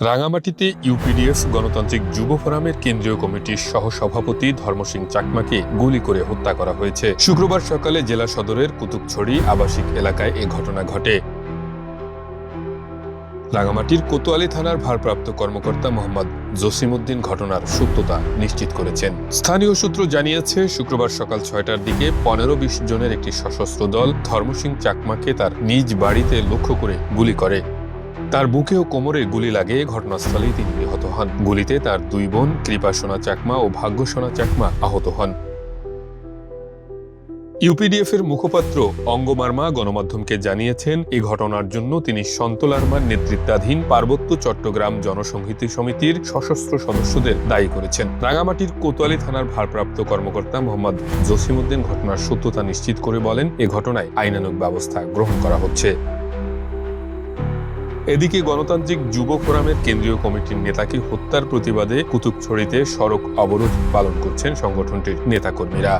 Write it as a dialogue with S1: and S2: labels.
S1: রাঙামাটিতে ইউপিডিএফ গণতান্ত্রিক যুব ফোরামের কেন্দ্রীয় কমিটির সহসভাপতি ধর্ম সিং চাকমাকে গুলি করে হত্যা করা হয়েছে। শুক্রবার সকালে জেলা সদরের কুতুবছড়ি আবাসিক এলাকায় এ ঘটনা ঘটে। রাঙামাটির কোতোয়ালি থানার ভারপ্রাপ্ত কর্মকর্তা মোহাম্মদ জসিমউদ্দিন ঘটনার সত্যতা নিশ্চিত করেছেন। স্থানীয় সূত্র জানিয়েছে, শুক্রবার সকাল 6টার দিকে 15-20 জনের একটি সশস্ত্র দল ধর্ম সিং চাকমাকে তার নিজ বাড়িতে লক্ষ্য করে গুলি করে। তার বুকে ও কোমরে গুলি লাগে, ঘটনাস্থলেই তিনি নিহত হন। গুলিতে তার দুই বোন কৃপা সোনা চাকমা ও ভাগ্য সোনা চাকমা আহত হন। ইউপিডিএফ এর মুখপাত্র অঙ্গমার্মা গণমাধ্যমকে জানিয়েছেন, এই ঘটনার জন্য তিনি সন্তলার্মার নেতৃত্বাধীন পার্বত্য চট্টগ্রাম জনসংহতি সমিতির সশস্ত্র সদস্যদের দায়ী করেছেন। রাঙামাটির কোতোয়ালি থানার ভারপ্রাপ্ত কর্মকর্তা মোহাম্মদ জসিমউদ্দিন ঘটনার সত্যতা নিশ্চিত করে বলেন, এ ঘটনায় আইনানুগ ব্যবস্থা গ্রহণ করা হচ্ছে। এদিকে গণতান্ত্রিক যুব ফোরামের কেন্দ্রীয় কমিটির নেতাকে হত্যার প্রতিবাদে কুতুবছড়িতে সড়ক অবরোধ পালন করছেন সংগঠনটির নেতাকর্মীরা।